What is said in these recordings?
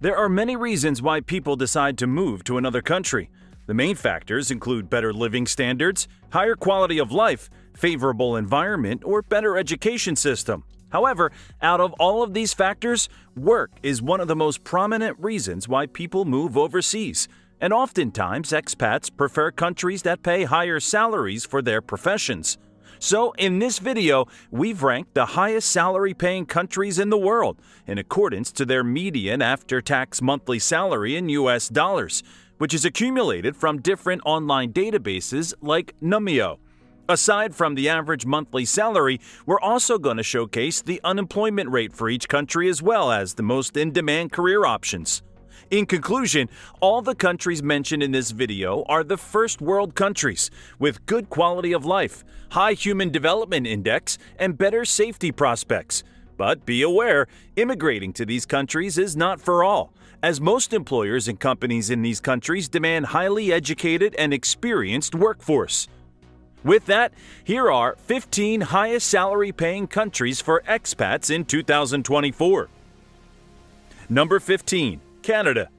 There are many reasons why people decide to move to another country. The main factors include better living standards, higher quality of life, favorable environment, or better education system. However, out of all of these factors, work is one of the most prominent reasons why people move overseas. And oftentimes, expats prefer countries that pay higher salaries for their professions. So, in this video, we've ranked the highest salary-paying countries in the world in accordance to their median after-tax monthly salary in US dollars, which is accumulated from different online databases like Numbeo. Aside from the average monthly salary, we're also going to showcase the unemployment rate for each country as well as the most in-demand career options. In conclusion, all the countries mentioned in this video are the first world countries with good quality of life, high human development index, and better safety prospects. But be aware, immigrating to these countries is not for all, as most employers and companies in these countries demand highly educated and experienced workforce. With that, here are 15 highest salary-paying countries for expats in 2024. Number 15. Canada.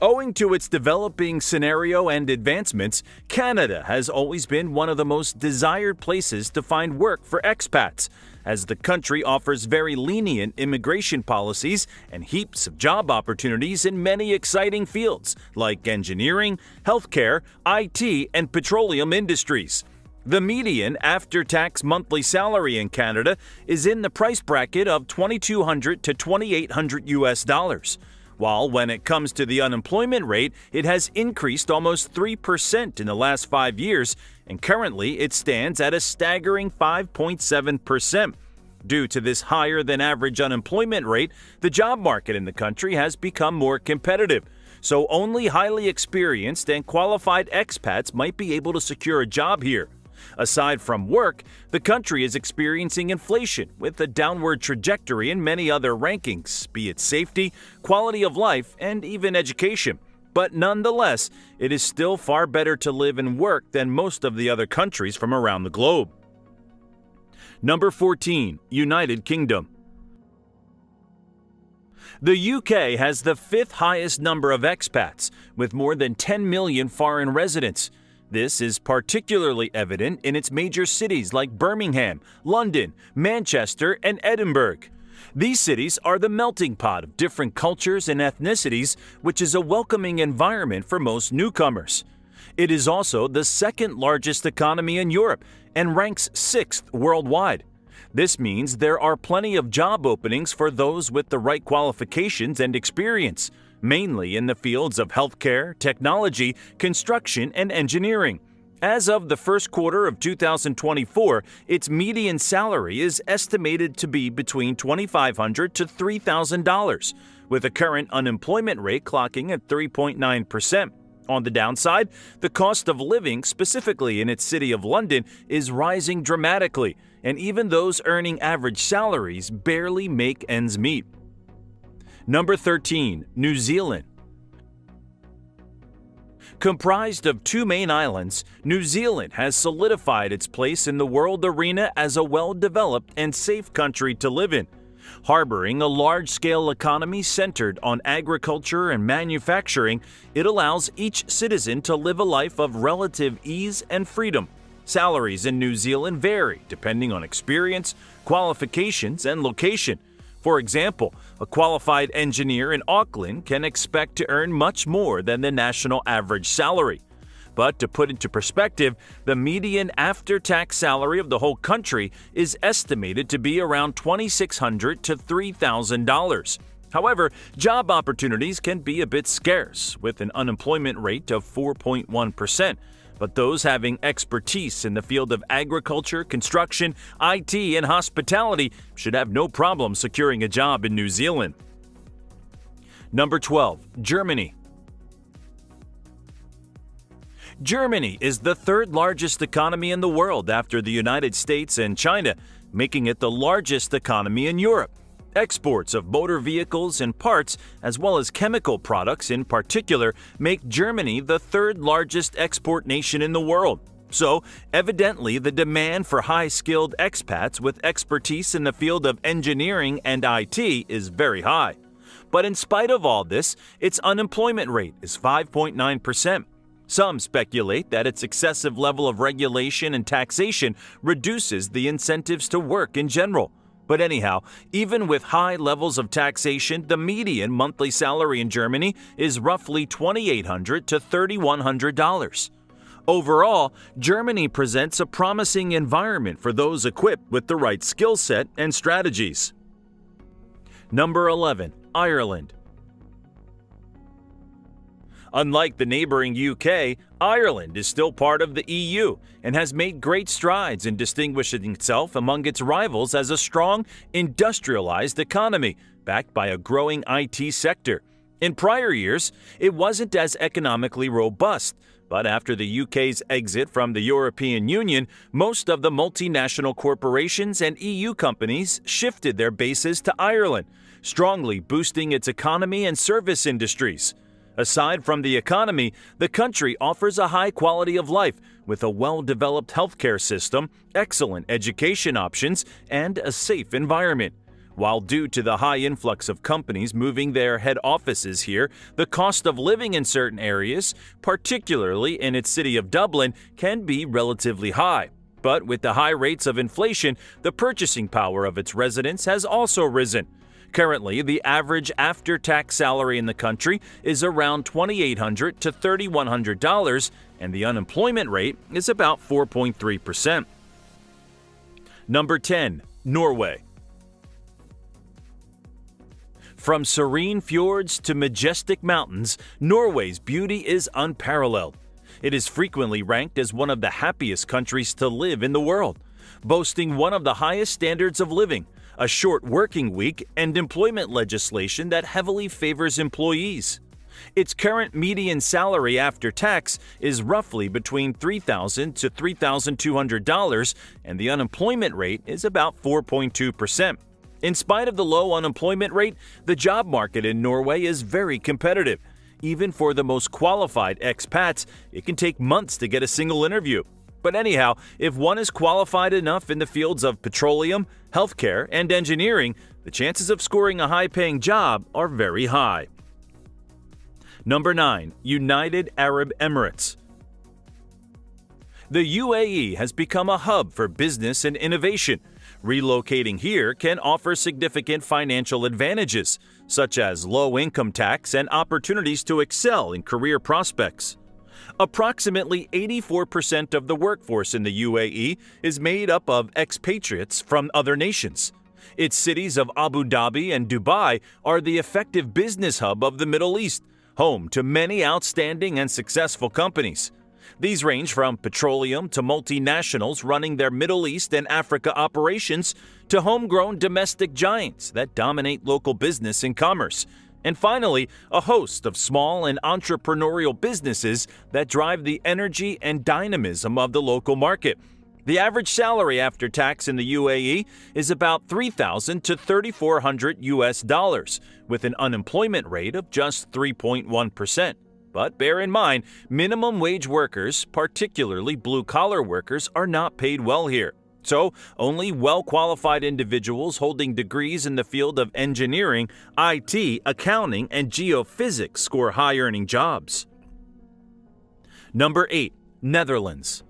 Owing to its developing scenario and advancements, Canada has always been one of the most desired places to find work for expats, as the country offers very lenient immigration policies and heaps of job opportunities in many exciting fields like engineering, healthcare, IT, and petroleum industries. The median after-tax monthly salary in Canada is in the price bracket of $2,200 to $2,800 US dollars, while when it comes to the unemployment rate, it has increased almost 3% in the last 5 years, and currently it stands at a staggering 5.7%. Due to this higher-than-average unemployment rate, the job market in the country has become more competitive. So only highly experienced and qualified expats might be able to secure a job here. Aside from work, the country is experiencing inflation with a downward trajectory in many other rankings, be it safety, quality of life, and even education. But nonetheless, it is still far better to live and work than most of the other countries from around the globe. Number 14. United Kingdom. The UK has the 5th highest number of expats, with more than 10 million foreign residents. This is particularly evident in its major cities like Birmingham, London, Manchester, and Edinburgh. These cities are the melting pot of different cultures and ethnicities, which is a welcoming environment for most newcomers. It is also the second largest economy in Europe and ranks 6th worldwide. This means there are plenty of job openings for those with the right qualifications and experience, mainly in the fields of healthcare, technology, construction, and engineering. As of the first quarter of 2024, its median salary is estimated to be between $2,500 to $3,000, with a current unemployment rate clocking at 3.9%. On the downside, the cost of living, specifically in its city of London, is rising dramatically, and even those earning average salaries barely make ends meet. Number 13. New Zealand. Comprised of 2 main islands, New Zealand has solidified its place in the world arena as a well-developed and safe country to live in. Harboring a large-scale economy centered on agriculture and manufacturing, it allows each citizen to live a life of relative ease and freedom. Salaries in New Zealand vary depending on experience, qualifications, and location. For example, a qualified engineer in Auckland can expect to earn much more than the national average salary. But to put into perspective, the median after-tax salary of the whole country is estimated to be around $2,600 to $3,000. However, job opportunities can be a bit scarce, with an unemployment rate of 4.1%. But those having expertise in the field of agriculture, construction, IT, and hospitality should have no problem securing a job in New Zealand. Number 12. Germany. Germany is the 3rd largest economy in the world after the United States and China, making it the largest economy in Europe. Exports of motor vehicles and parts, as well as chemical products in particular, make Germany the 3rd largest export nation in the world. So, evidently, the demand for high-skilled expats with expertise in the field of engineering and IT is very high. But in spite of all this, its unemployment rate is 5.9%. Some speculate that its excessive level of regulation and taxation reduces the incentives to work in general. But anyhow, even with high levels of taxation, the median monthly salary in Germany is roughly $2,800 to $3,100. Overall, Germany presents a promising environment for those equipped with the right skill set and strategies. Number 11. Ireland. Unlike the neighboring UK, Ireland is still part of the EU and has made great strides in distinguishing itself among its rivals as a strong, industrialized economy backed by a growing IT sector. In prior years, it wasn't as economically robust, but after the UK's exit from the European Union, most of the multinational corporations and EU companies shifted their bases to Ireland, strongly boosting its economy and service industries. Aside from the economy, the country offers a high quality of life with a well-developed healthcare system, excellent education options, and a safe environment. While due to the high influx of companies moving their head offices here, the cost of living in certain areas, particularly in its city of Dublin, can be relatively high. But with the high rates of inflation, the purchasing power of its residents has also risen. Currently, the average after-tax salary in the country is around $2,800 to $3,100, and the unemployment rate is about 4.3%. Number 10. Norway. From serene fjords to majestic mountains, Norway's beauty is unparalleled. It is frequently ranked as one of the happiest countries to live in the world, boasting one of the highest standards of living, a short working week, and employment legislation that heavily favors employees. Its current median salary after tax is roughly between $3,000 to $3,200, and the unemployment rate is about 4.2%. In spite of the low unemployment rate, the job market in Norway is very competitive. Even for the most qualified expats, it can take months to get a single interview. But anyhow, if one is qualified enough in the fields of petroleum, healthcare, and engineering, the chances of scoring a high-paying job are very high. Number 9. United Arab Emirates. The UAE has become a hub for business and innovation. Relocating here can offer significant financial advantages, such as low income tax and opportunities to excel in career prospects. Approximately 84% of the workforce in the UAE is made up of expatriates from other nations. Its cities of Abu Dhabi and Dubai are the effective business hub of the Middle East, home to many outstanding and successful companies. These range from petroleum to multinationals running their Middle East and Africa operations to homegrown domestic giants that dominate local business and commerce. And finally, a host of small and entrepreneurial businesses that drive the energy and dynamism of the local market. The average salary after tax in the UAE is about $3,000 to $3,400, with an unemployment rate of just 3.1%. But bear in mind, minimum wage workers, particularly blue-collar workers, are not paid well here. So, only well-qualified individuals holding degrees in the field of engineering, IT, accounting, and geophysics score high-earning jobs. Number 8. Netherlands.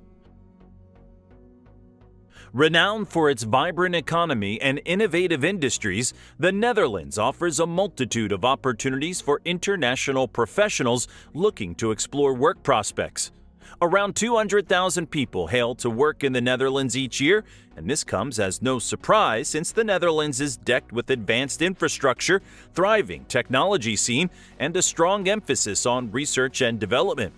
Renowned for its vibrant economy and innovative industries, the Netherlands offers a multitude of opportunities for international professionals looking to explore work prospects. Around 200,000 people hail to work in the Netherlands each year, and this comes as no surprise since the Netherlands is decked with advanced infrastructure, thriving technology scene, and a strong emphasis on research and development.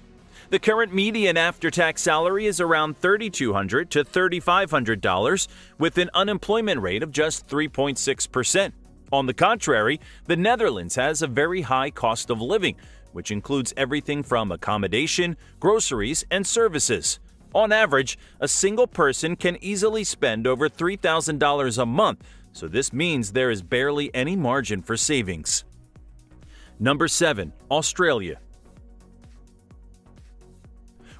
The current median after-tax salary is around $3,200 to $3,500, with an unemployment rate of just 3.6%. On the contrary, the Netherlands has a very high cost of living, which includes everything from accommodation, groceries, and services. On average, a single person can easily spend over $3,000 a month, so this means there is barely any margin for savings. Number 7. Australia.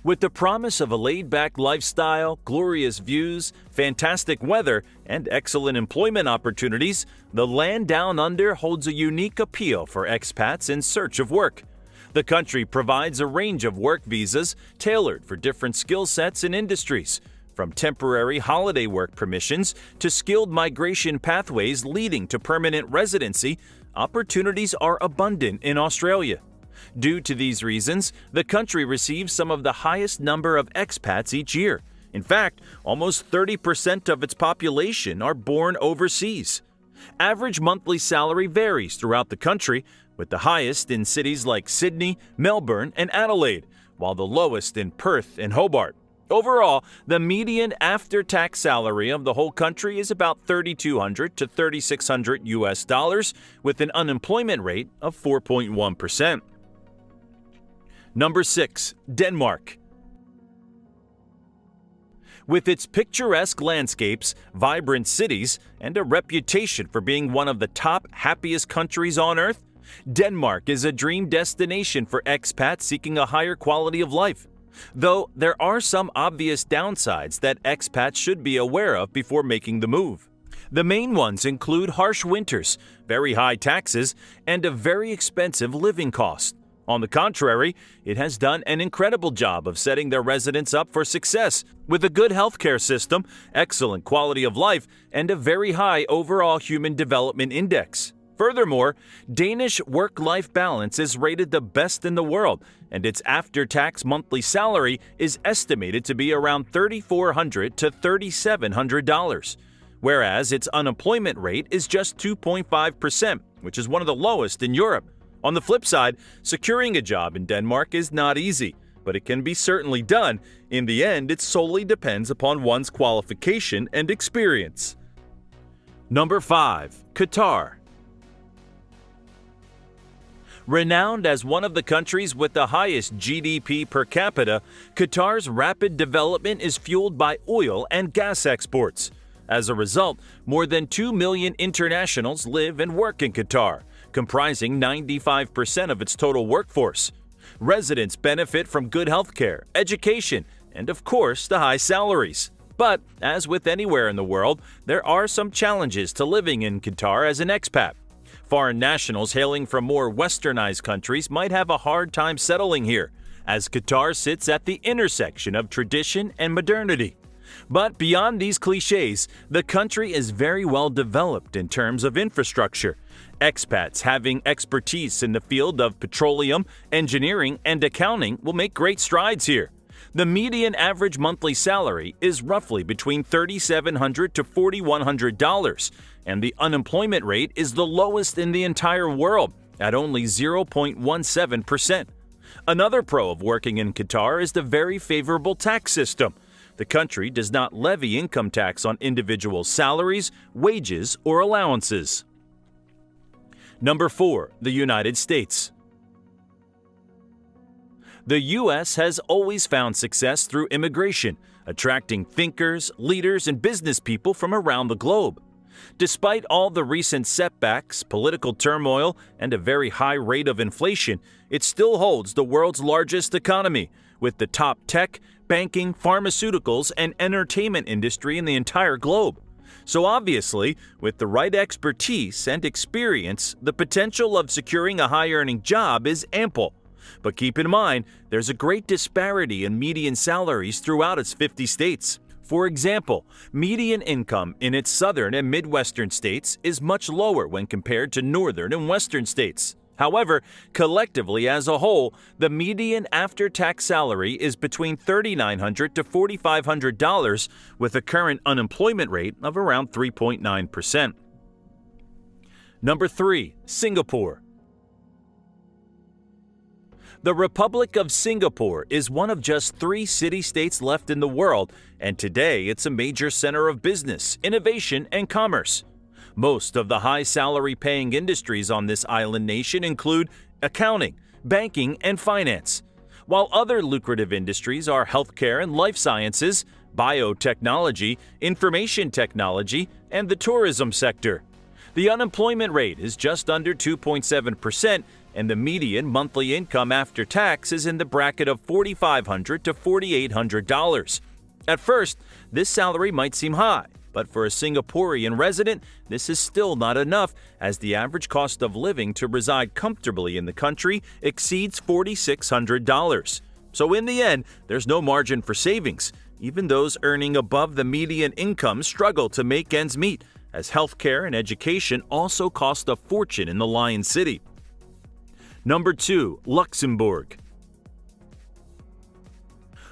With the promise of a laid-back lifestyle, glorious views, fantastic weather, and excellent employment opportunities, the land down under holds a unique appeal for expats in search of work. The country provides a range of work visas tailored for different skill sets and industries, from temporary holiday work permissions to skilled migration pathways leading to permanent residency. Opportunities are abundant in Australia. Due to these reasons, the country receives some of the highest number of expats each year. In fact, almost 30% of its population are born overseas. Average monthly salary varies throughout the country, with the highest in cities like Sydney, Melbourne, and Adelaide, while the lowest in Perth and Hobart. Overall, the median after-tax salary of the whole country is about $3,200 to $3,600 with an unemployment rate of 4.1%. Number 6. Denmark. With its picturesque landscapes, vibrant cities, and a reputation for being one of the top happiest countries on earth, Denmark is a dream destination for expats seeking a higher quality of life. Though there are some obvious downsides that expats should be aware of before making the move. The main ones include harsh winters, very high taxes, and a very expensive living cost. On the contrary, it has done an incredible job of setting their residents up for success with a good healthcare system, excellent quality of life, and a very high overall human development index. Furthermore, Danish work-life balance is rated the best in the world, and its after-tax monthly salary is estimated to be around $3,400 to $3,700, whereas its unemployment rate is just 2.5%, which is one of the lowest in Europe. On the flip side, securing a job in Denmark is not easy, but it can be certainly done. In the end, it solely depends upon one's qualification and experience. Number 5. Qatar. Renowned as one of the countries with the highest GDP per capita, Qatar's rapid development is fueled by oil and gas exports. As a result, more than 2 million internationals live and work in Qatar, comprising 95% of its total workforce. Residents benefit from good healthcare, education, and of course, the high salaries. But, as with anywhere in the world, there are some challenges to living in Qatar as an expat. Foreign nationals hailing from more westernized countries might have a hard time settling here, as Qatar sits at the intersection of tradition and modernity. But beyond these cliches, the country is very well developed in terms of infrastructure. Expats having expertise in the field of petroleum, engineering, and accounting will make great strides here. The median average monthly salary is roughly between $3,700 to $4,100, and the unemployment rate is the lowest in the entire world at only 0.17%. Another pro of working in Qatar is the very favorable tax system. The country does not levy income tax on individual salaries, wages, or allowances. Number 4. The United States. The U.S. has always found success through immigration, attracting thinkers, leaders, and business people from around the globe. Despite all the recent setbacks, political turmoil, and a very high rate of inflation, it still holds the world's largest economy, with the top tech, banking, pharmaceuticals, and entertainment industry in the entire globe. So obviously, with the right expertise and experience, the potential of securing a high-earning job is ample. But keep in mind, there's a great disparity in median salaries throughout its 50 states. For example, median income in its southern and midwestern states is much lower when compared to northern and western states. However, collectively as a whole, the median after-tax salary is between $3,900 to $4,500 with a current unemployment rate of around 3.9%. Number 3. Singapore. The Republic of Singapore is one of just 3 city-states left in the world, and today it's a major center of business, innovation, and commerce. Most of the high salary-paying industries on this island nation include accounting, banking, and finance, while other lucrative industries are healthcare and life sciences, biotechnology, information technology, and the tourism sector. The unemployment rate is just under 2.7%, and the median monthly income after tax is in the bracket of $4,500 to $4,800. At first, this salary might seem high, but for a Singaporean resident, this is still not enough, as the average cost of living to reside comfortably in the country exceeds $4,600. So in the end, there's no margin for savings. Even those earning above the median income struggle to make ends meet, as healthcare and education also cost a fortune in the Lion City. Number 2. Luxembourg.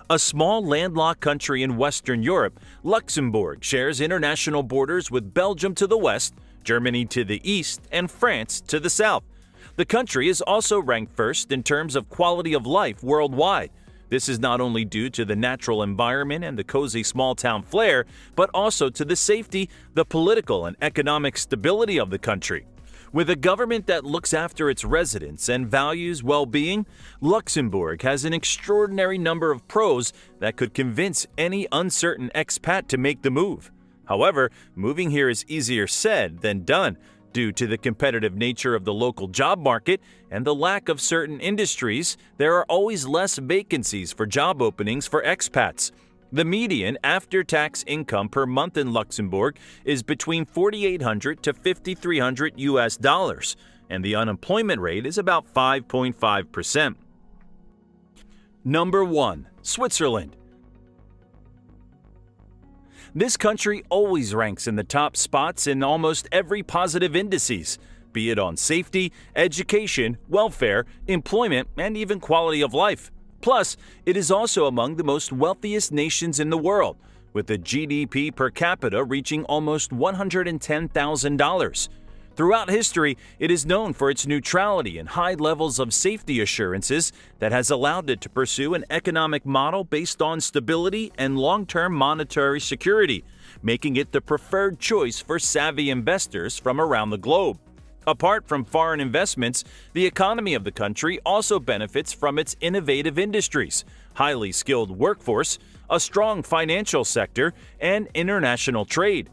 A small landlocked country in Western Europe, Luxembourg shares international borders with Belgium to the west, Germany to the east, and France to the south. The country is also ranked first in terms of quality of life worldwide. This is not only due to the natural environment and the cozy small-town flair, but also to the safety, the political and economic stability of the country. With a government that looks after its residents and values well-being, Luxembourg has an extraordinary number of pros that could convince any uncertain expat to make the move. However, moving here is easier said than done due to the competitive nature of the local job market and the lack of certain industries. There are always less vacancies for job openings for expats. The median after-tax income per month in Luxembourg is between $4,800 to $5,300, and the unemployment rate is about 5.5%. Number 1. Switzerland. This country always ranks in the top spots in almost every positive indices, be it on safety, education, welfare, employment, and even quality of life. Plus, it is also among the most wealthiest nations in the world, with the GDP per capita reaching almost $110,000. Throughout history, it is known for its neutrality and high levels of safety assurances that has allowed it to pursue an economic model based on stability and long-term monetary security, making it the preferred choice for savvy investors from around the globe. Apart from foreign investments, the economy of the country also benefits from its innovative industries, highly skilled workforce, a strong financial sector, and international trade.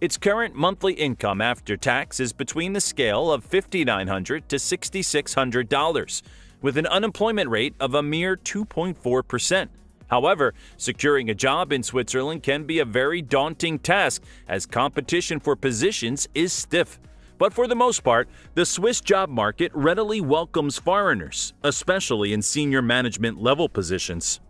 Its current monthly income after tax is between the scale of $5,900 to $6,600, with an unemployment rate of a mere 2.4%. However, securing a job in Switzerland can be a very daunting task, as competition for positions is stiff. But for the most part, the Swiss job market readily welcomes foreigners, especially in senior management level positions.